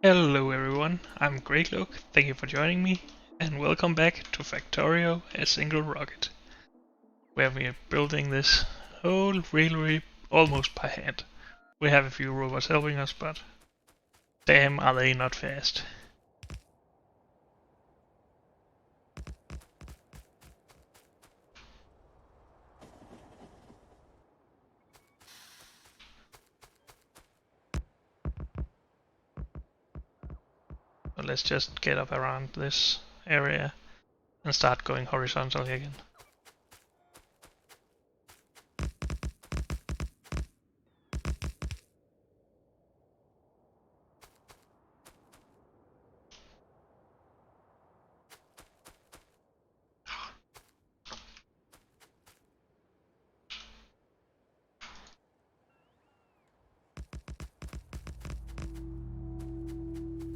Hello everyone, I'm Greycloak, thank you for joining me, and welcome back to Factorio, a single rocket, where we are building this whole railway almost by hand. We have a few robots helping us, but damn are they not fast. So let's just get up around this area and start going horizontally again.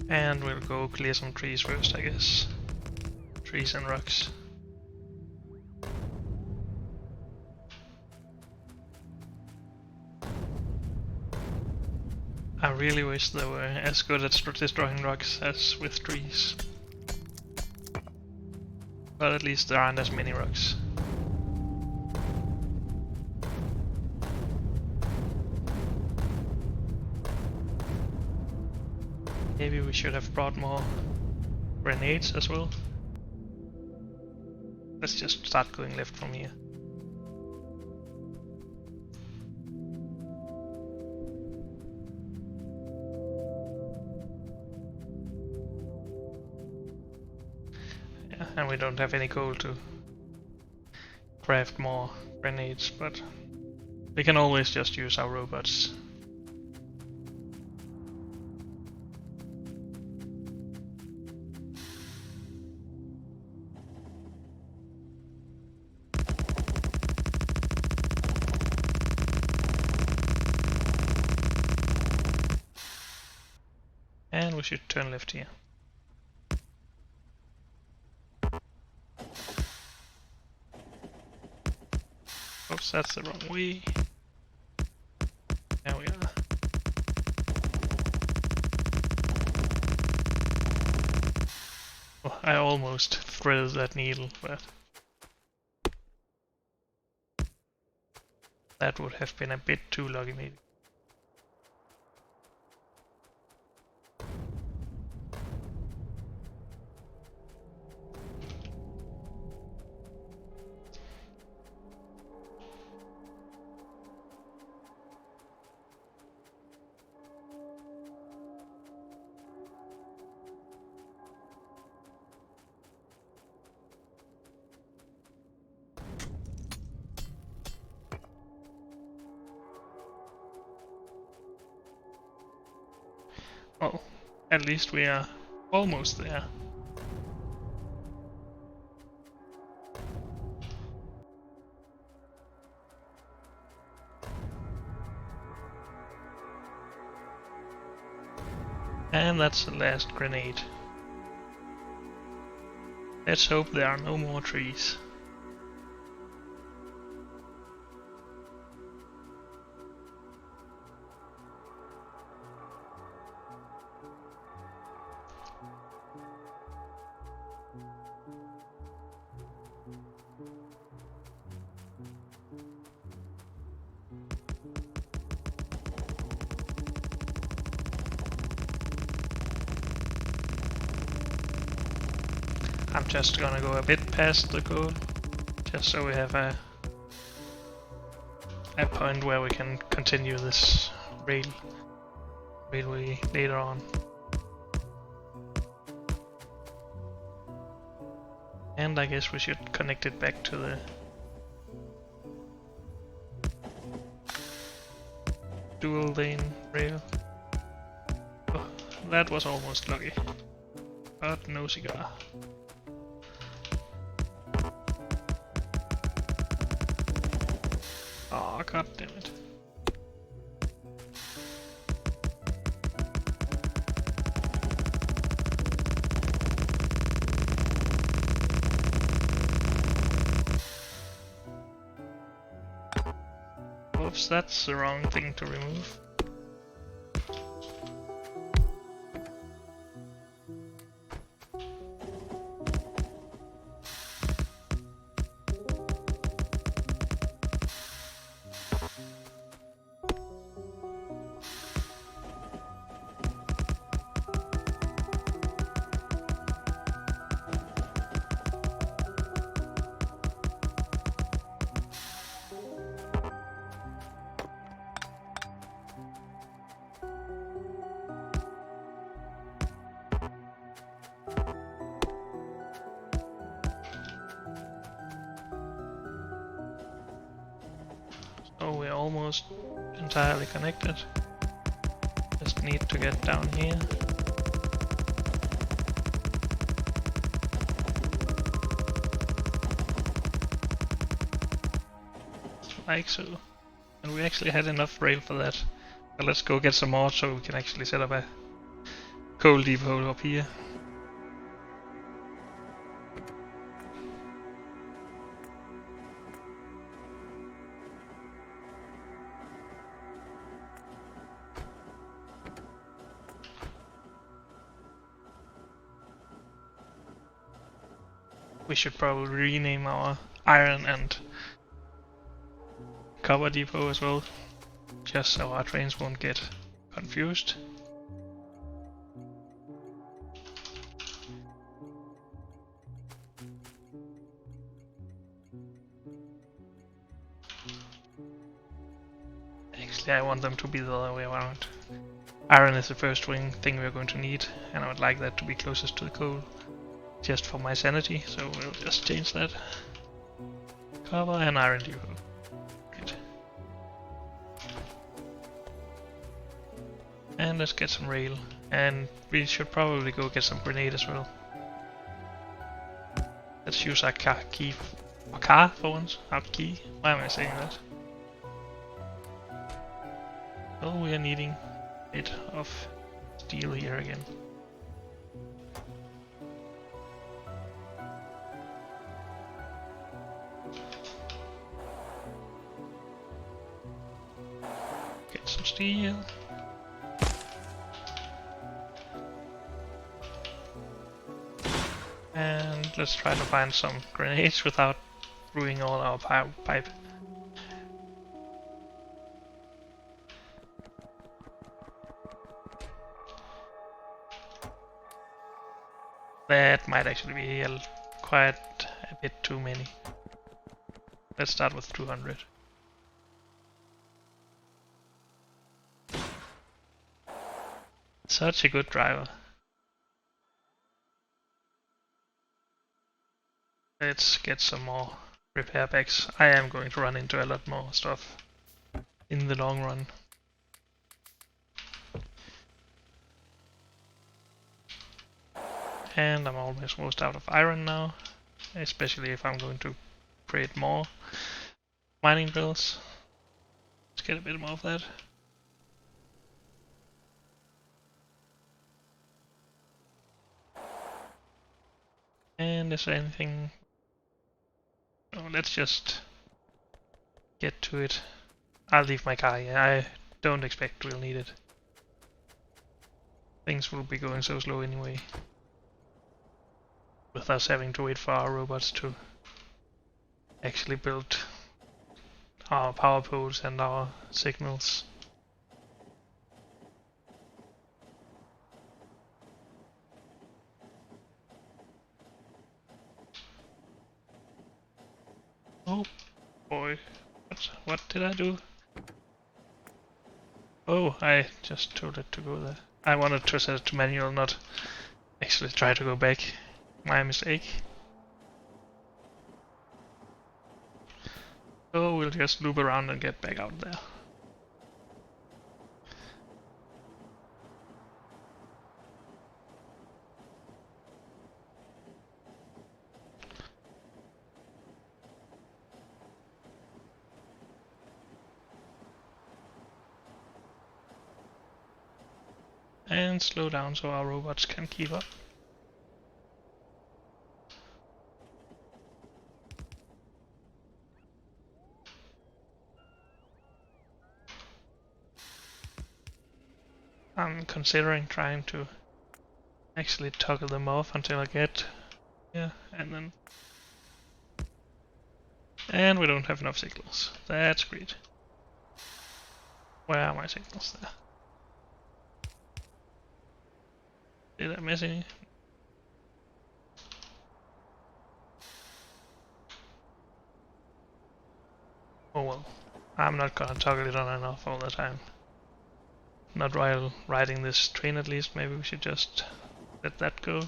And we'll go clear some trees first, I guess. Trees and rocks. I really wish they were as good at destroying rocks as with trees. But at least there aren't as many rocks. Maybe we should have brought more grenades as well. Let's just start going left from here. Yeah, and we don't have any coal to craft more grenades, but we can always just use our robots. And we should turn left here. Oops, that's the wrong way. There we are. Oh, I almost threaded that needle, but that would have been a bit too lucky maybe. Oh, at least we are almost there. And that's the last grenade. Let's hope there are no more trees. I'm just gonna go a bit past the goal, just so we have a point where we can continue this railway later on. And I guess we should connect it back to the dual lane rail. Oh, that was almost lucky, but no cigar. Oh, god damn it. Oops, that's the wrong thing to remove. almost entirely connected. Just need to get down here. Like so. And we actually had enough rail for that. So let's go get some more so we can actually set up a coal depot up here. We should probably rename our iron and copper depot as well, just so our trains won't get confused. Actually, I want them to be the other way around. Iron is the first thing we're going to need, and I would like that to be closest to the coal, just for my sanity, so we'll just change that. Copper and iron depot. Good. And let's get some rail, and we should probably go get some grenade as well. Let's use our car for once. Our key. Why am I saying that? Well, we are needing a bit of steel here again. Get some steel. And let's try to find some grenades without ruining all our pipe. That might actually be quite a bit too many. Let's start with 200. Such a good driver. Let's get some more repair packs. I am going to run into a lot more stuff in the long run. And I'm almost out of iron now, especially if I'm going to create more mining bills. Let's get a bit more of that. And is there anything? Oh, let's just get to it. I'll leave my car here. I don't expect we'll need it. Things will be going so slow anyway, with us having to wait for our robots to actually build our power poles and our signals. Oh boy, what did I do? Oh, I just told it to go there. I wanted to set it to manual, not actually try to go back. My mistake. So we'll just loop around and get back out there. And slow down so our robots can keep up. I'm considering trying to actually toggle them off until I get here, and then... And we don't have enough signals. That's great. Where are my signals there? Did I miss any? Oh well, I'm not gonna toggle it on and off all the time. Not while riding this train at least, maybe we should just let that go.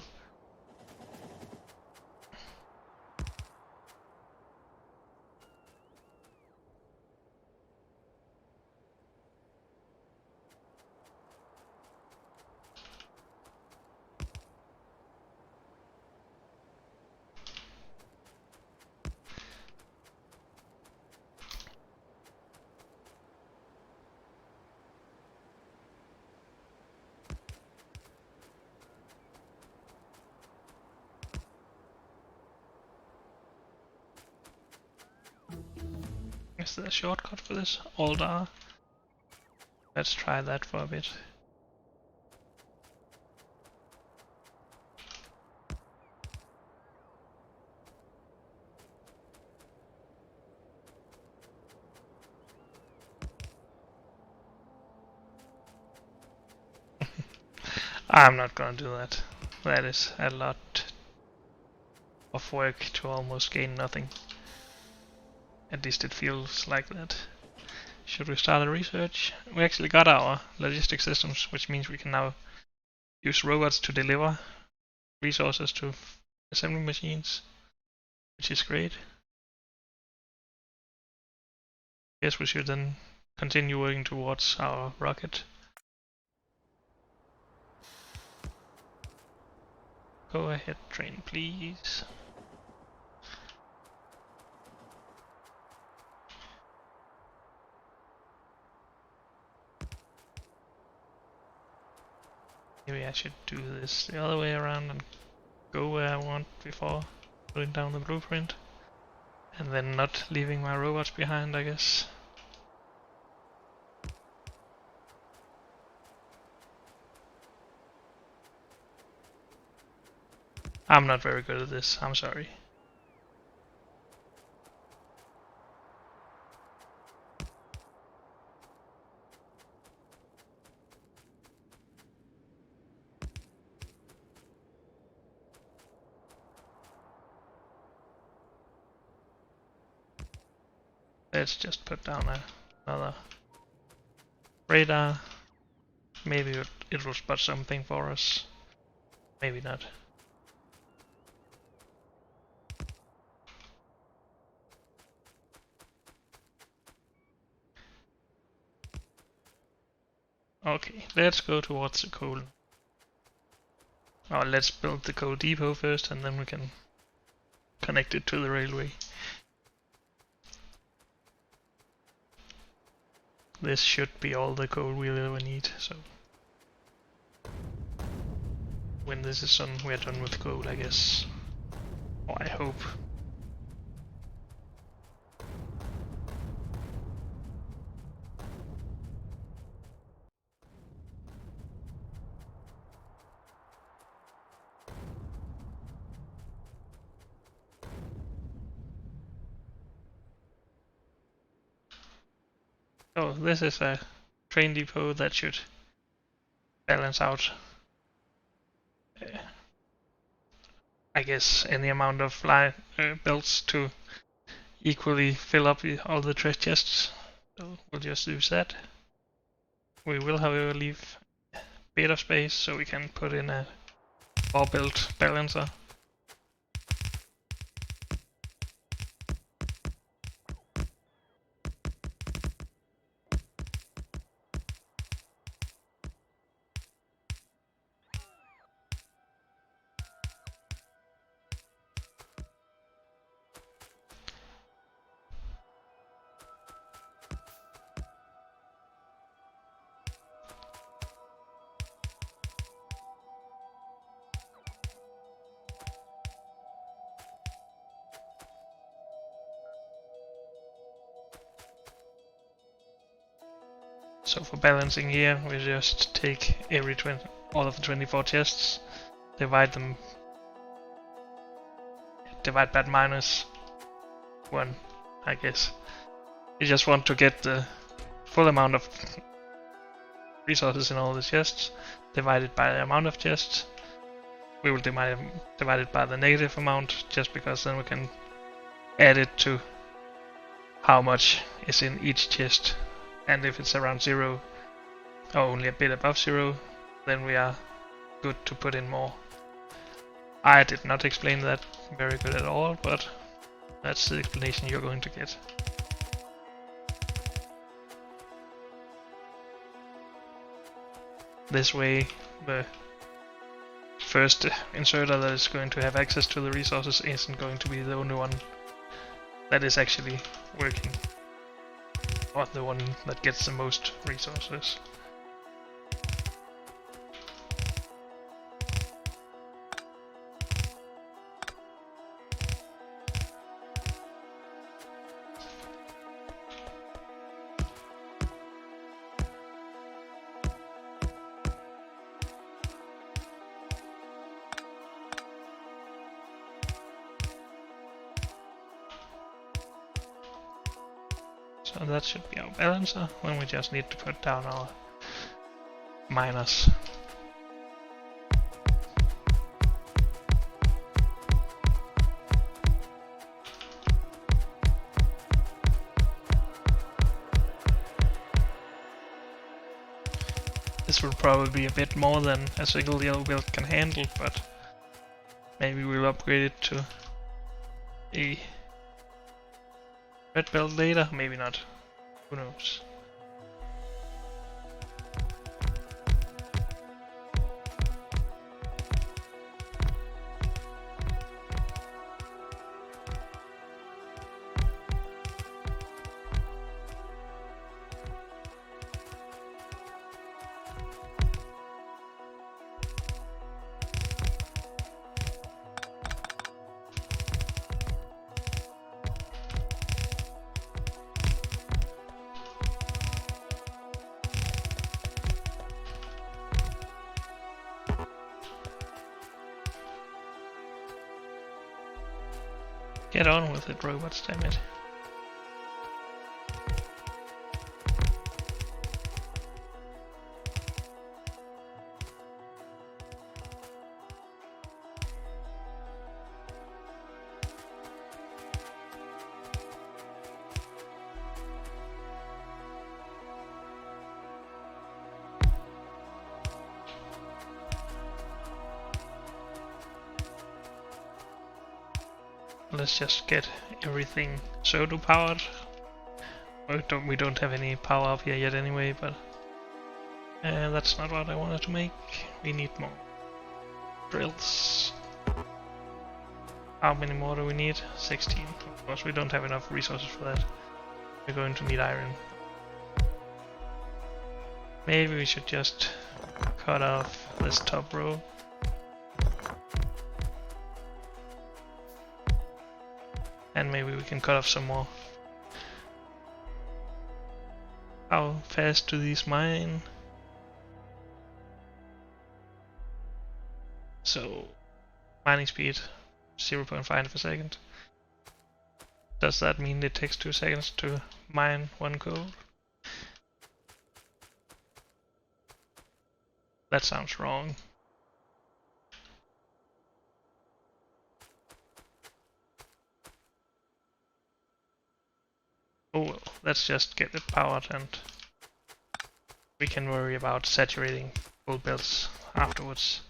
Is there a shortcut for this? Alt R. Let's try that for a bit. I'm not gonna do that. That is a lot of work to almost gain nothing. At least it feels like that. Should we start a research? We actually got our logistic systems, which means we can now use robots to deliver resources to assembly machines, which is great. Guess we should then continue working towards our rocket. Go ahead, train, please. Maybe I should do this the other way around and go where I want before putting down the blueprint. And then not leaving my robots behind, I guess. I'm not very good at this, I'm sorry. Let's just put down another radar. Maybe it will spot something for us. Maybe not. Okay, let's go towards the coal. Or let's build the coal depot first and then we can connect it to the railway. This should be all the coal we'll ever need, so when this is done, we're done with coal, I guess. Or I hope. So this is a train depot that should balance out, I guess, any amount of belts to equally fill up all the treasure chests. So we'll just use that. We will, however, leave a bit of space so we can put in a ore belt balancer. So for balancing here, we just take all of the 24 chests, divide by -1, I guess. We just want to get the full amount of resources in all the chests, divided by the amount of chests. We will divide it by the negative amount, just because then we can add it to how much is in each chest. And if it's around 0, or only a bit above 0, then we are good to put in more. I did not explain that very good at all, but that's the explanation you're going to get. This way, the first inserter that is going to have access to the resources isn't going to be the only one that is actually working, or the one that gets the most resources. and that should be our balancer. Then we just need to put down our miners. This will probably be a bit more than a single yellow belt can handle, but maybe we'll upgrade it to a red belt later, maybe not. Who knows? Get on with it, robots, damn it. Let's just get everything Sodo powered. We don't have any power up here yet anyway, but that's not what I wanted to make. We need more drills. How many more do we need? 16. Of course, we don't have enough resources for that. We're going to need iron. Maybe we should just cut off this top row. And maybe we can cut off some more. How fast do these mine? So, mining speed 0.5 per second. Does that mean it takes 2 seconds to mine 1 coal? That sounds wrong. Oh well, let's just get it powered and we can worry about saturating full belts afterwards.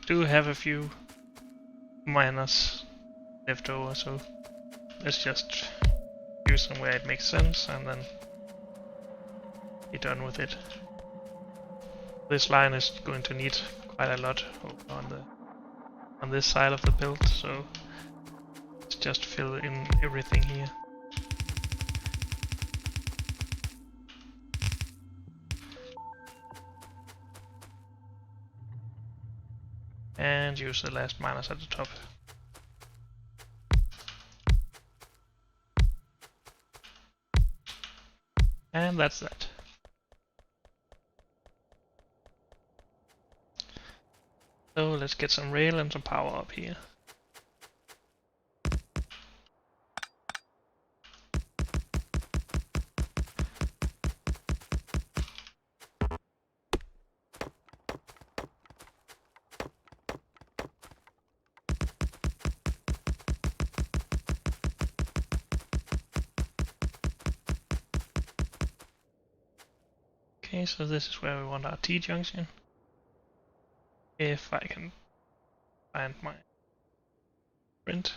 Do have a few miners left over, so let's just use them where it makes sense and then be done with it. This line is going to need quite a lot on this side of the build, so let's just fill in everything here. And use the last miners at the top. And that's that. So let's get some rail and some power up here. Okay, so this is where we want our T-junction. If I can find my print.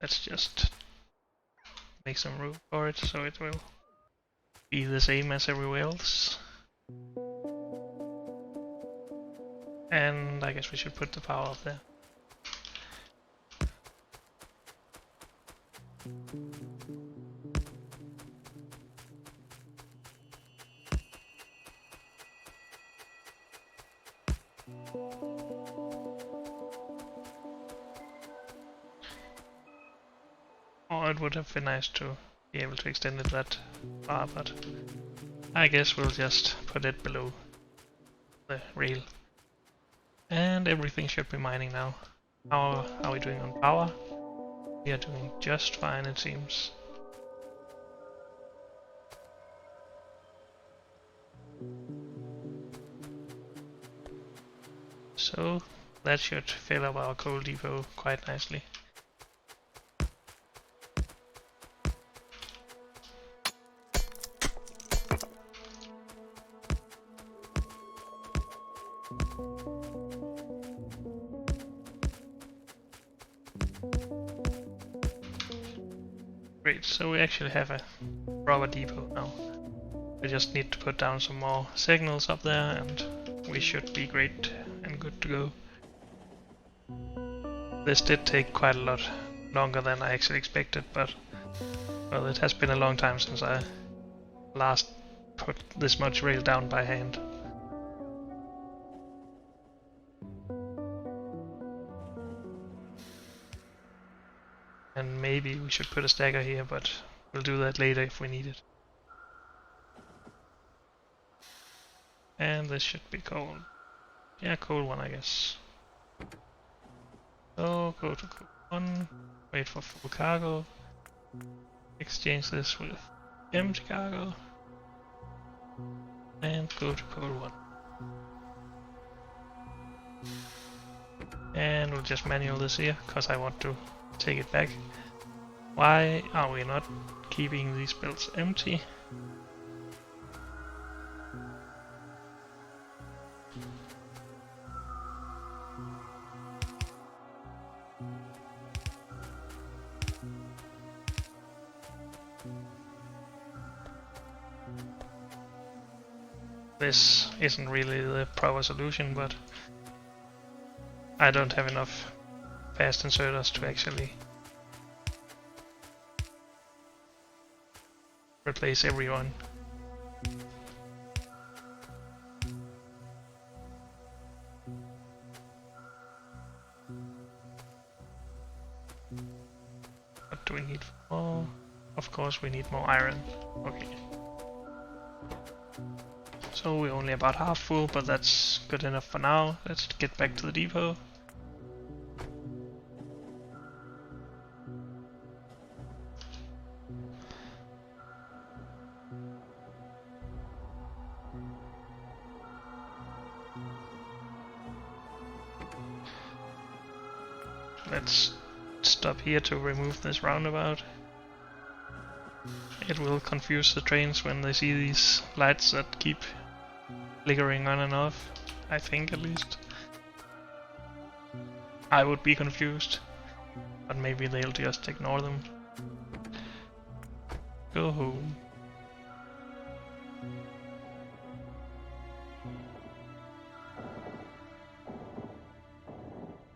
Let's just make some room for it so it will be the same as everywhere else. And I guess we should put the power up there. Oh, it would have been nice to be able to extend it that far, but I guess we'll just put it below the rail. And everything should be mining now. How are we doing on power? We are doing just fine, it seems. So that should fill up our coal depot quite nicely. Great, so we actually have a proper depot now. We just need to put down some more signals up there and we should be great and good to go. This did take quite a lot longer than I actually expected, but well, it has been a long time since I last put this much rail down by hand. And maybe we should put a stacker here, but we'll do that later if we need it. And this should be coal. Yeah, coal 1 I guess. So go to coal 1, wait for full cargo, exchange this with empty cargo, and go to coal 1. And we'll just manual this here, because I want to take it back. Why are we not keeping these belts empty? This isn't really the proper solution, but I don't have enough fast inserters to actually replace everyone. What do we need more? Of course we need more iron. Okay. So we're only about half full, but that's good enough for now. Let's get back to the depot. Let's stop here to remove this roundabout. It will confuse the trains when they see these lights that keep flickering on and off, I think at least. I would be confused, but maybe they'll just ignore them. Go home.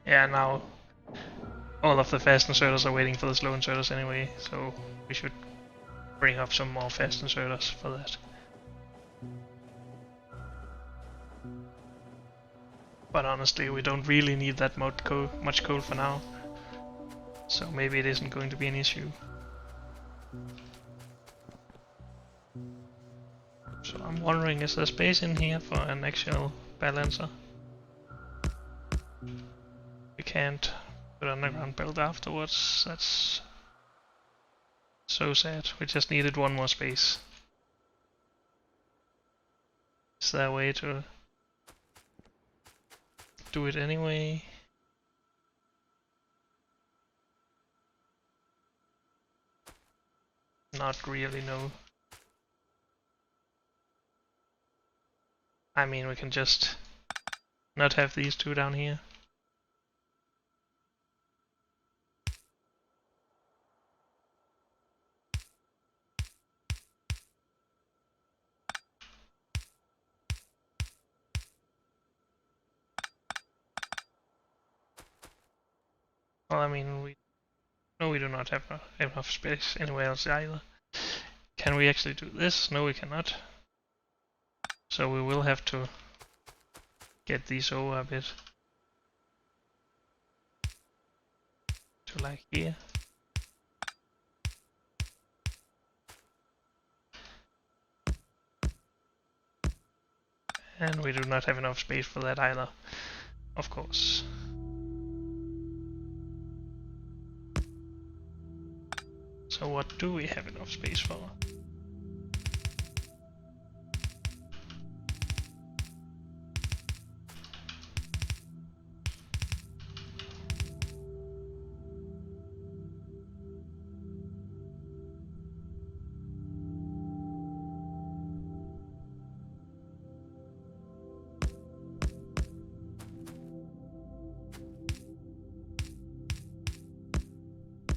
Yeah, now all of the fast inserters are waiting for the slow inserters anyway, so we should bring up some more fast inserters for that. But honestly, we don't really need that much coal for now, so maybe it isn't going to be an issue. So I'm wondering, is there space in here for an actual balancer? We can't put underground belt afterwards, that's so sad. We just needed one more space. Is there a way to do it anyway? Not really, no. I mean, we can just not have these two down here. Well, I mean, we do not have enough space anywhere else either. Can we actually do this? No, we cannot. So we will have to get these over a bit to like here. And we do not have enough space for that either, of course. So what do we have enough space for?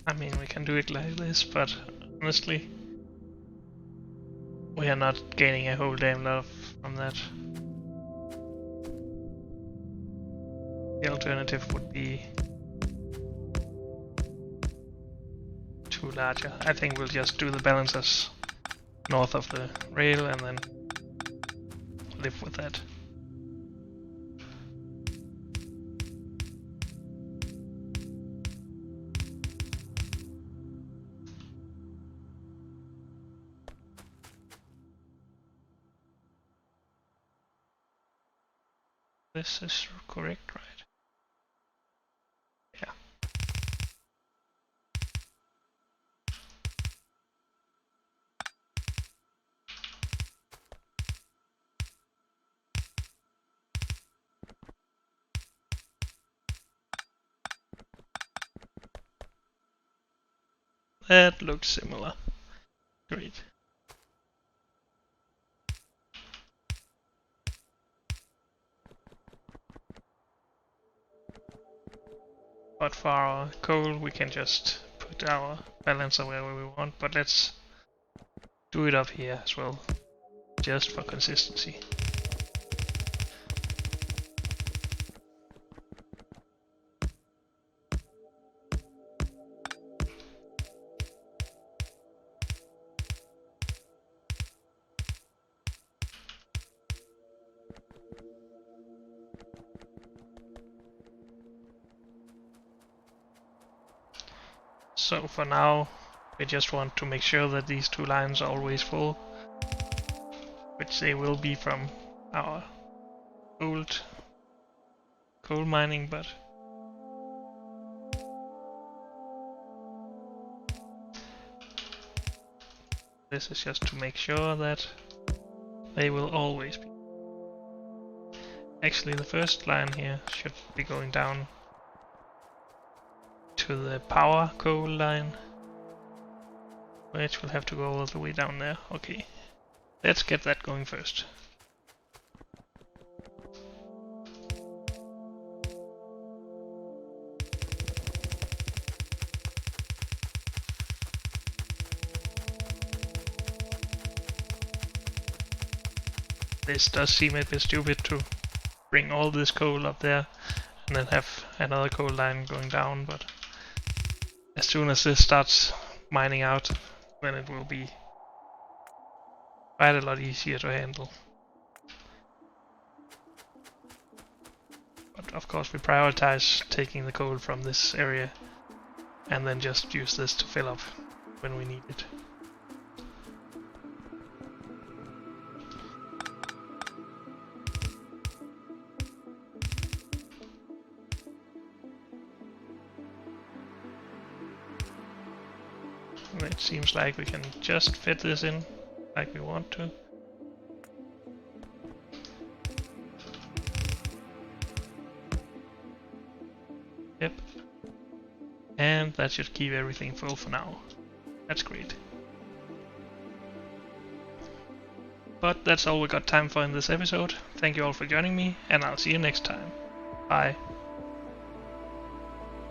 I mean, we can do it like this, but honestly, we are not gaining a whole damn lot from that. The alternative would be too larger. I think we'll just do the balancers north of the rail and then live with that. This is correct, right? Yeah. That looks similar. Great. But for our coal, we can just put our balancer wherever we want, but let's do it up here as well, just for consistency. So for now, we just want to make sure that these two lines are always full, which they will be from our old coal mining, but this is just to make sure that they will always be. Actually, the first line here should be going down to the power coal line, which will have to go all the way down there. Okay, let's get that going first. This does seem a bit stupid to bring all this coal up there and then have another coal line going down, but as soon as this starts mining out, then it will be quite a lot easier to handle. But of course we prioritize taking the coal from this area and then just use this to fill up when we need it. It seems like we can just fit this in like we want to. Yep. And that should keep everything full for now. That's great. But that's all we got time for in this episode. Thank you all for joining me, and I'll see you next time. Bye.